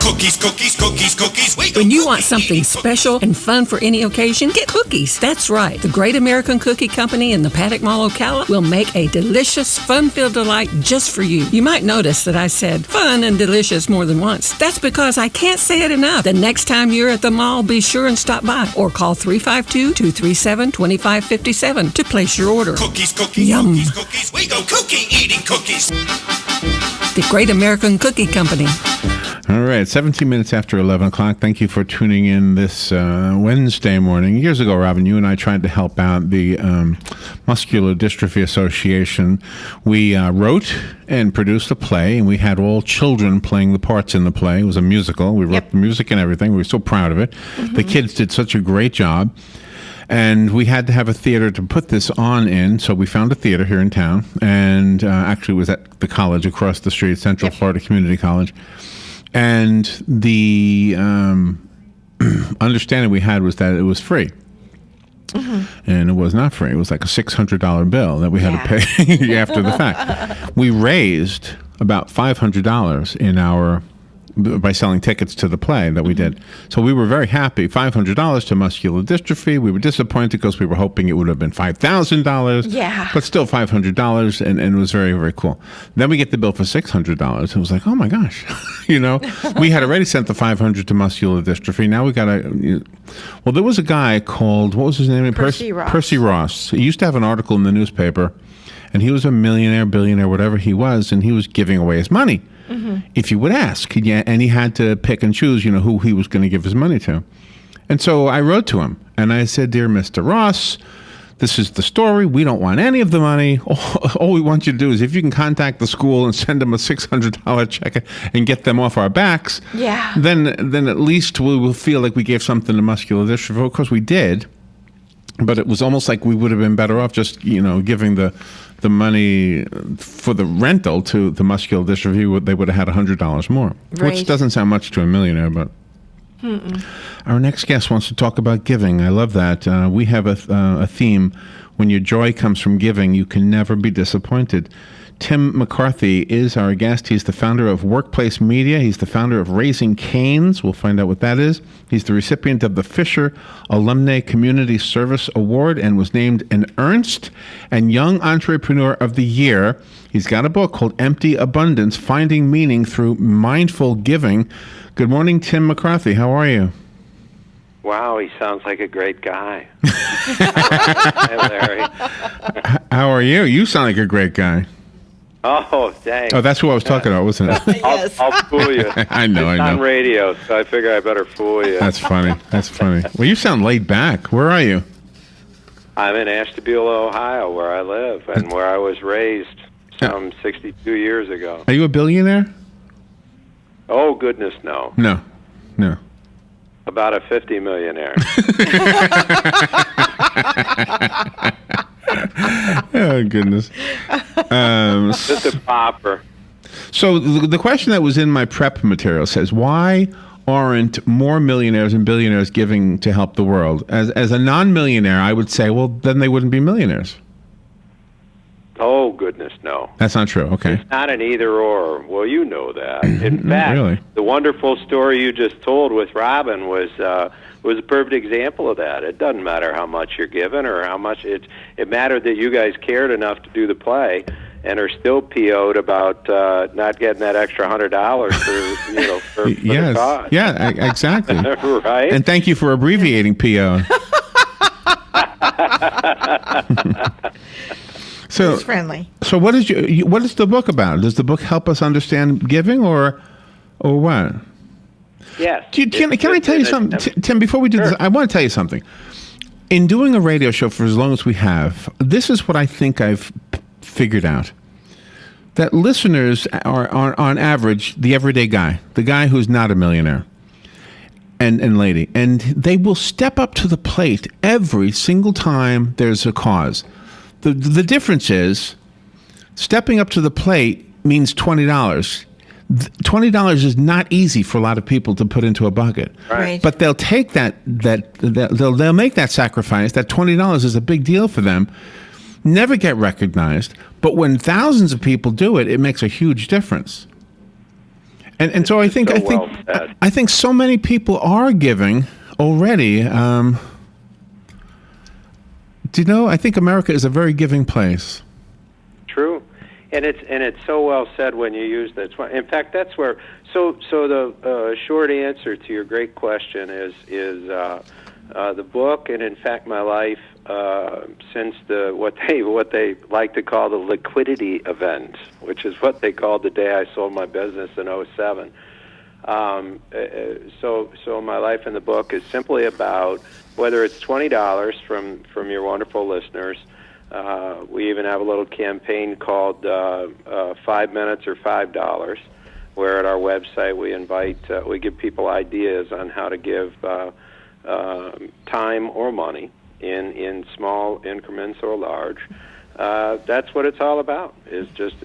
Cookies, cookies, cookies, cookies. We go When you cookie want something eating special and fun for any occasion, get cookies. That's right. The Great American Cookie Company in the Paddock Mall, Ocala will make a delicious, fun-filled delight just for you. You might notice that I said fun and delicious more than once. That's because I can't say it enough. The next time you're at the mall, be sure and stop by or call 352-237-2557 to place your order. Cookies, cookies, Yum. cookies, cookies. We go cookie eating cookies. The Great American Cookie Company. All right, 17 minutes after 11 o'clock. Thank you for tuning in this Wednesday morning. Years ago, Robin, you and I tried to help out the Muscular Dystrophy Association. We wrote and produced a play, and we had all children playing the parts in the play. It was a musical. We wrote the music and everything. We were so proud of it. Mm-hmm. The kids did such a great job. And we had to have a theater to put this on in, so we found a theater here in town, and actually it was at the college across the street, Central Florida Community College. And the understanding we had was that it was free. Mm-hmm. And it was not free. It was like a $600 bill that we had to pay after the fact. We raised about $500 by selling tickets to the play that we did. So we were very happy. $500 to muscular dystrophy. We were disappointed because we were hoping it would have been $5,000. Yeah. But still $500, and it was very, very cool. Then we get the bill for $600. It was like, oh my gosh. We had already sent the $500 to muscular dystrophy. Now we got to... Well, there was a guy called, what was his name? Percy Ross. Percy Ross. He used to have an article in the newspaper, and he was a millionaire, billionaire, whatever he was, and he was giving away his money. Mm-hmm. If you would ask. And he had to pick and choose, who he was going to give his money to. And so I wrote to him, and I said, Dear Mr. Ross, this is the story. We don't want any of the money. All we want you to do is if you can contact the school and send them a $600 check and get them off our backs, then at least we will feel like we gave something to muscular dystrophy. Of course, we did. But it was almost like we would have been better off just, giving the money for the rental to the muscular dystrophy. They would have had $100 more, which doesn't sound much to a millionaire. But our next guest wants to talk about giving. I love that. We have a theme. When your joy comes from giving, you can never be disappointed. Tim McCarthy is our guest. He's the founder of Workplace Media. He's the founder of Raising Canes. We'll find out what that is. He's the recipient of the Fisher Alumni Community Service Award and was named an Ernst and Young Entrepreneur of the Year. He's got a book called Empty Abundance, Finding Meaning Through Mindful Giving. Good morning, Tim McCarthy. How are you? Wow, he sounds like a great guy. Hi, Larry. How are you? You sound like a great guy. Oh, thanks. Oh, that's who I was talking about, wasn't it? Yes. I'll fool you. I know. It's on radio, so I figure I better fool you. That's funny. Well, you sound laid back. Where are you? I'm in Ashtabula, Ohio, where I live and where I was raised some 62 years ago. Are you a billionaire? Oh, goodness, no. No. About a 50 millionaire. Oh, goodness. Just a pauper. So the question that was in my prep material says, why aren't more millionaires and billionaires giving to help the world? As a non-millionaire, I would say, well, then they wouldn't be millionaires. Oh, goodness, no. That's not true. Okay. It's not an either-or. Well, you know that. In fact, really? The wonderful story you just told with Robin was a perfect example of that. It doesn't matter how much you're given or how much it mattered that you guys cared enough to do the play and are still PO'd about not getting that extra $100 for the cause. Yeah, exactly. Right? And thank you for abbreviating PO. So it's friendly. So what is the book about? Does the book help us understand giving or what? Yes. Can I tell you something, Tim? Before we do this, I want to tell you something. In doing a radio show for as long as we have, this is what I think I've figured out. That listeners are on average the everyday guy, the guy who's not a millionaire, and lady, and they will step up to the plate every single time there's a cause. The difference is stepping up to the plate means $20. $20 is not easy for a lot of people to put into a bucket. Right. But they'll take they'll make that sacrifice. That $20 is a big deal for them. Never get recognized, but when thousands of people do it, it makes a huge difference. And so I think I think so many people are giving already. Do you know? I think America is a very giving place. True, and it's so well said when you use that. In fact, that's where. So the short answer to your great question is the book, and in fact my life since what they like to call the liquidity event, which is what they called the day I sold my business in '07. So my life in the book is simply about whether it's $20 from your wonderful listeners. We even have a little campaign called 5 minutes or $5, where at our website we give people ideas on how to give time or money in small increments or large. That's what it's all about. Is just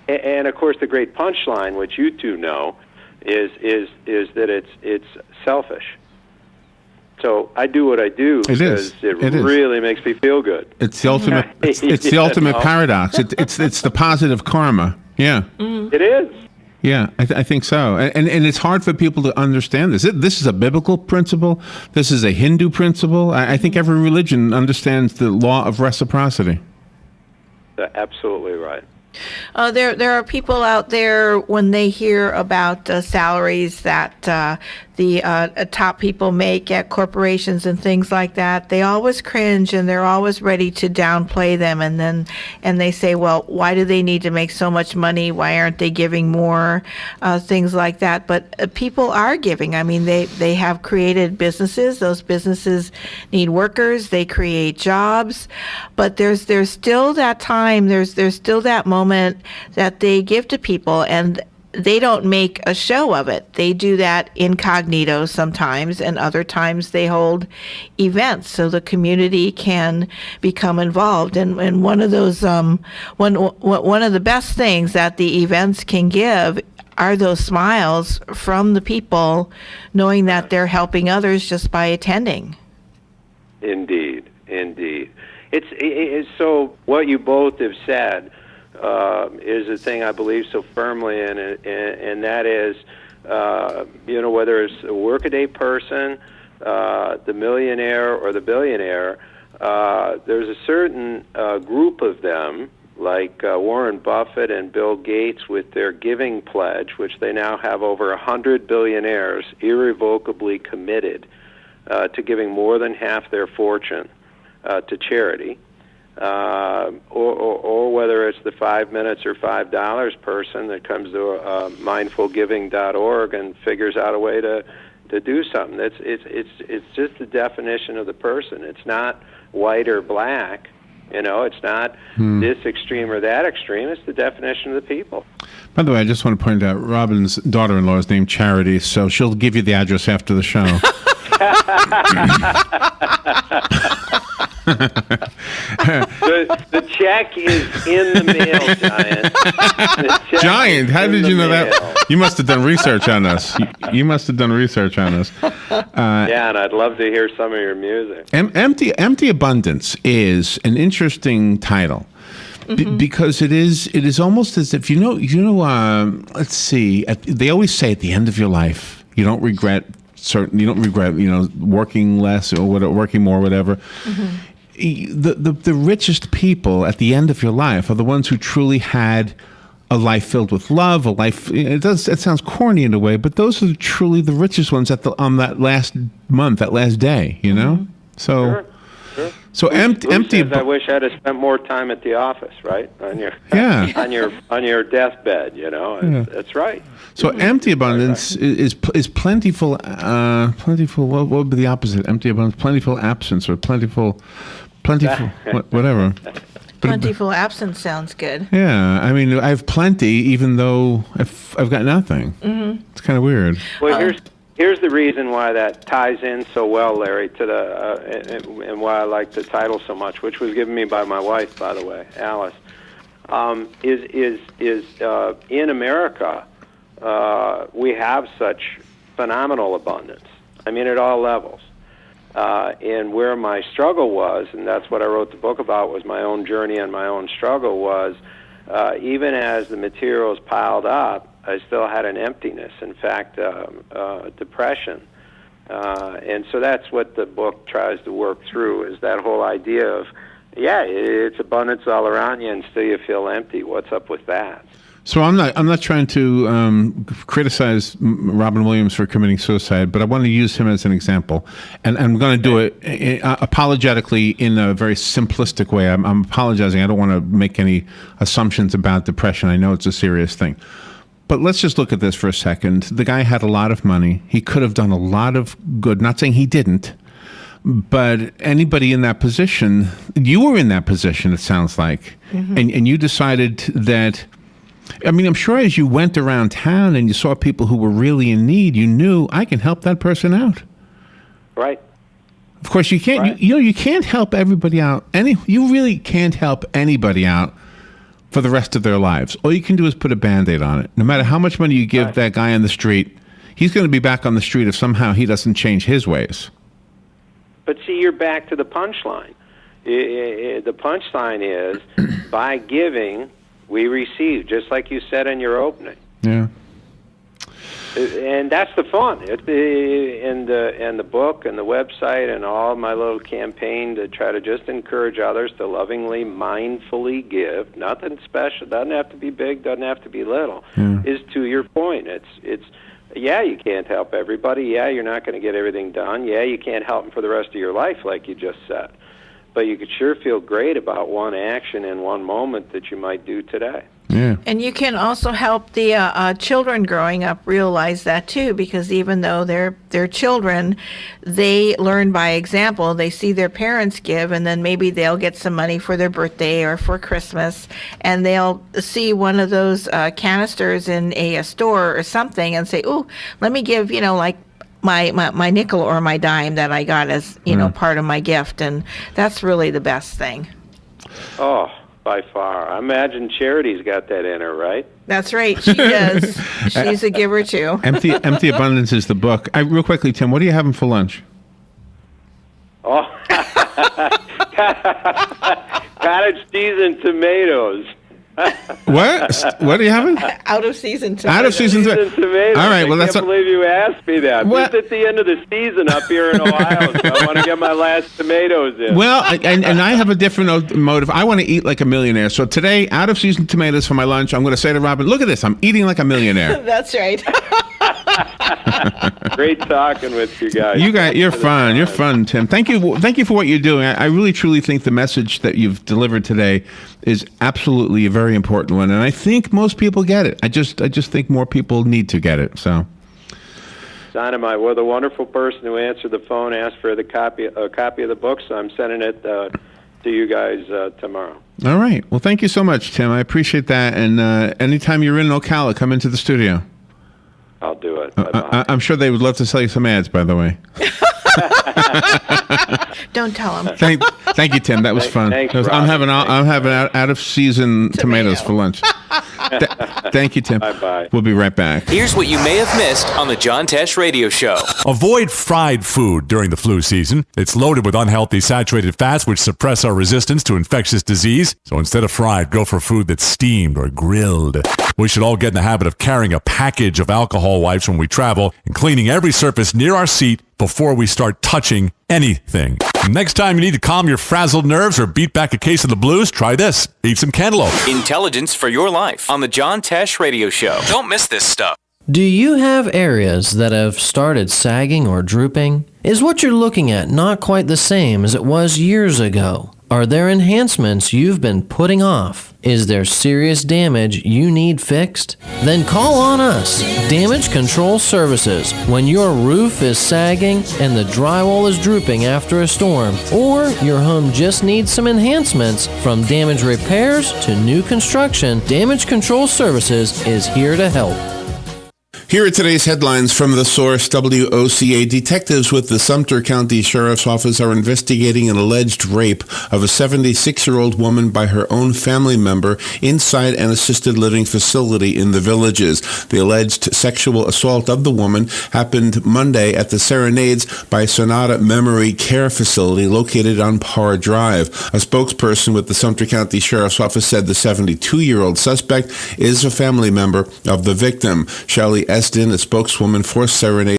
and of course the great punchline, which you two know, is that it's selfish. So I do what I do because it really makes me feel good. It's the ultimate. It's the ultimate paradox. It's the positive karma. Yeah. It is. Yeah, I think so. And it's hard for people to understand this. This is a biblical principle. This is a Hindu principle. I think every religion understands the law of reciprocity. Absolutely right. There are people out there, when they hear about salaries that the top people make at corporations and things like that, they always cringe and they're always ready to downplay them, and they say, well, why do they need to make so much money? Why aren't they giving more? Things like that. But people are giving. I mean, they have created businesses. Those businesses need workers. They create jobs. But there's still that time. There's still that moment that they give to people, and they don't make a show of it. They do that incognito sometimes, and other times they hold events so the community can become involved. And one of those one of the best things that the events can give are those smiles from the people, knowing that they're helping others just by attending. Indeed. It's so what you both have said is a thing I believe so firmly in, and that is, whether it's a workaday person, the millionaire or the billionaire, there's a certain group of them, like Warren Buffett and Bill Gates, with their giving pledge, which they now have over 100 billionaires irrevocably committed to giving more than half their fortune to charity. Or whether it's the 5 minutes or $5 person that comes to mindfulgiving.org and figures out a way to do something. It's just the definition of the person. It's not white or black. It's not this extreme or that extreme. It's the definition of the people. By the way, I just want to point out Robin's daughter-in-law is named Charity, so she'll give you the address after the show. The check is in the mail, Giant. Giant, how did you know that? You must have done research on us. You must have done research on us. Yeah, and I'd love to hear some of your music. Empty Abundance is an interesting title. Because it is almost as if let's see, they always say at the end of your life you don't regret working less or working more, whatever. The richest people at the end of your life are the ones who truly had a life filled with love, a life. It sounds corny in a way, but those are truly the richest ones on that last month, that last day. So. Sure. So empty. I wish I'd have spent more time at the office, right? On your deathbed, That's right. So empty abundance is plentiful. Plentiful. What would be the opposite? Empty abundance, plentiful absence, or plentiful, whatever. Plentiful absence sounds good. Yeah, I mean, I have plenty, even though I've got nothing. It's kind of weird. Well, here's the reason why that ties in so well, Larry, to the and why I like the title so much, which was given me by my wife, by the way, Alice. Is in America we have such phenomenal abundance. I mean, at all levels. And where my struggle was, and that's what I wrote the book about, was my own journey and my own struggle was, even as the materials piled up, I still had an emptiness. In fact, depression. And so that's what the book tries to work through, is that whole idea of, it's abundance all around you and still you feel empty. What's up with that? So I'm not trying to criticize Robin Williams for committing suicide, but I want to use him as an example, and I'm going to do it apologetically in a very simplistic way. I'm apologizing. I don't want to make any assumptions about depression. I know it's a serious thing. But let's just look at this for a second. The guy had a lot of money. He could have done a lot of good. Not saying he didn't, but anybody in that position, you were in that position, it sounds like, and you decided that, I mean, I'm sure as you went around town and you saw people who were really in need, you knew, I can help that person out. Right. Of course, you can't. Right. You can't help everybody out. You really can't help anybody out for the rest of their lives. All you can do is put a Band-Aid on it. No matter how much money you give that guy on the street, he's going to be back on the street if somehow he doesn't change his ways. But see, you're back to the punchline. The punchline is, by giving, we receive, just like you said in your opening. Yeah. And that's the fun. And the book and the website and all my little campaign to try to just encourage others to lovingly, mindfully give. Nothing special. Doesn't have to be big. Doesn't have to be little. Is to your point. It's you can't help everybody. Yeah, you're not going to get everything done. Yeah, you can't help them for the rest of your life, like you just said. But you could sure feel great about one action in one moment that you might do today. Yeah. And you can also help the children growing up realize that too, because even though they're children, they learn by example. They see their parents give, and then maybe they'll get some money for their birthday or for Christmas, and they'll see one of those canisters in a store or something and say, "Ooh, let me give, like my nickel or my dime that I got as part of my gift," and that's really the best thing. Oh. By far. I imagine Charity's got that in her, right? That's right. She does. She's a giver, too. Empty Abundance is the book. Real quickly, Tim, what are you having for lunch? Oh. Cottage cheese and tomatoes. What? What are you having? Out of season tomatoes. Out of season tomatoes. All right. Well, I can't believe you asked me that. What? It's at the end of the season up here in Ohio, so I want to get my last tomatoes in. Well, and I have a different motive. I want to eat like a millionaire. So today, out of season tomatoes for my lunch, I'm going to say to Robin, "Look at this. I'm eating like a millionaire." That's right. Great talking with you guys. You're fun. You're fun, Tim. Thank you for what you're doing. I really, truly think the message that you've delivered today is absolutely a very important one, and I think most people get it. I just think more people need to get it. So, Dynamite. Well, the wonderful person who answered the phone asked for a copy of the book, so I'm sending it to you guys tomorrow. All right. Well, thank you so much, Tim. I appreciate that. And anytime you're in Ocala, come into the studio. I'll do it. I'm sure they would love to sell you some ads, by the way. Don't tell them. Thank you, Tim. That was fun. Thanks, I'm having out of season tomatoes for lunch. Thank you, Tim. Bye-bye. We'll be right back. Here's what you may have missed on the John Tesh Radio Show. Avoid fried food during the flu season. It's loaded with unhealthy saturated fats which suppress our resistance to infectious disease. So instead of fried, go for food that's steamed or grilled. We should all get in the habit of carrying a package of alcohol wipes when we travel and cleaning every surface near our seat before we start touching anything. Next time you need to calm your frazzled nerves or beat back a case of the blues, try this. Eat some cantaloupe. Intelligence for your life on the John Tesh Radio Show. Don't miss this stuff. Do you have areas that have started sagging or drooping? Is what you're looking at not quite the same as it was years ago? Are there enhancements you've been putting off? Is there serious damage you need fixed? Then call on us, Damage Control Services, when your roof is sagging and the drywall is drooping after a storm, or your home just needs some enhancements. From damage repairs to new construction, Damage Control Services is here to help. Here are today's headlines from the source WOCA. Detectives with the Sumter County Sheriff's Office are investigating an alleged rape of a 76-year-old woman by her own family member inside an assisted living facility in the Villages. The alleged sexual assault of the woman happened Monday at the Serenades by Sonata Memory Care Facility located on Parr Drive. A spokesperson with the Sumter County Sheriff's Office said the 72-year-old suspect is a family member of the victim. Shelley Eston, a spokeswoman for Serenade,